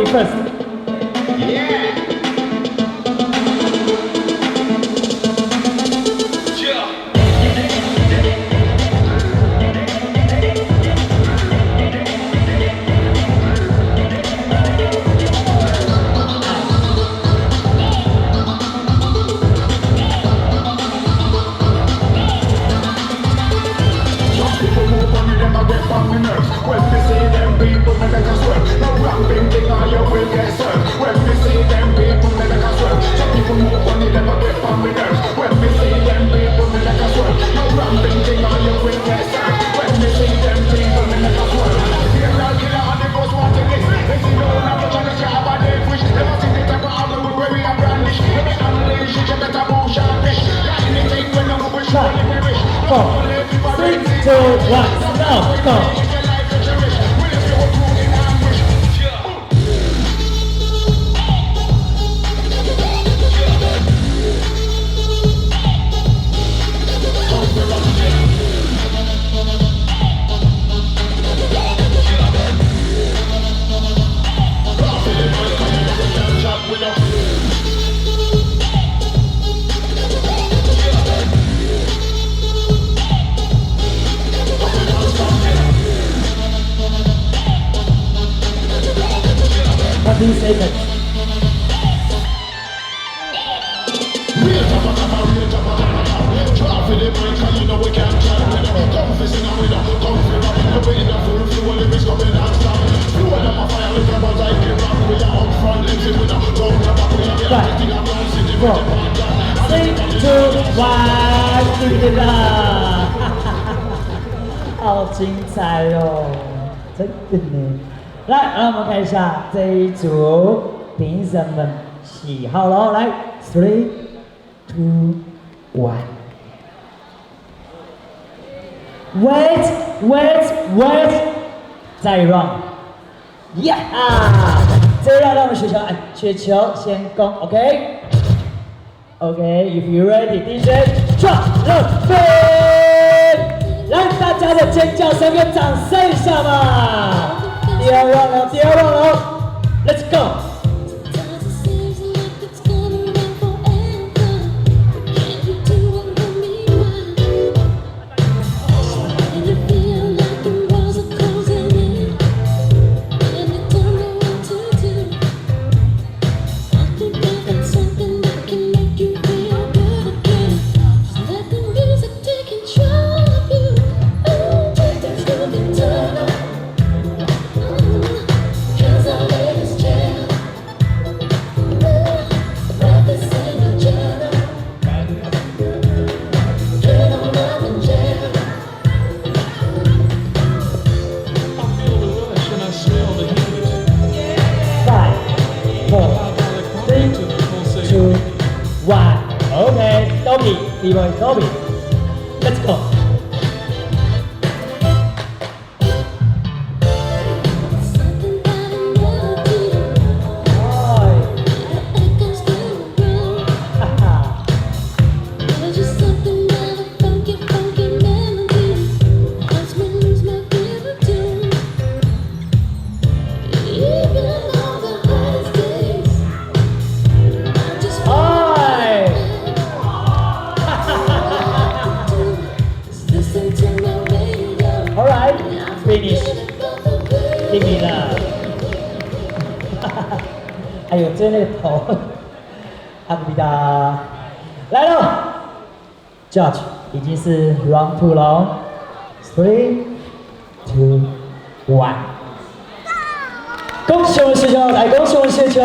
Bobby first. Yeah. When we see them people, me make a swerve. No rapping thing, or you will get served. When we see them people, me make a swerve. Some people move on, they never get on me nerves. When we see them people, me make a swerve. No rapping thing, or you will get served. When we see them people, me make a swerve. Serial killer and the ghost wanting this. They see no one have to job and they wish. They must see the type of album with where we are brandish. When we unleash, you better push and fish. Anything when I'm wish, when you wish. 4, 3, 2, 1, now, go. These seconds. Five, 4, 3, 2, 1，记得啦，好精彩哦，真的呢。来，让我们看一下这一组评审们喜好喽。来，3、2、1。Wait，再 run。Yeah 啊！这让我们雪球先攻 ，OK。OK，if you ready，DJ drop the beat， 让大家的尖叫声跟掌声一下吧。第二 round 了 ，Let's go。OK，Dobby， B-boy Dobby，Let's go。Finish， 听你了，还有追那个头，阿比达，来了 ，Judge 已经是 Round 2喽，3、2、1，恭喜我们雪球，来恭喜我们雪球。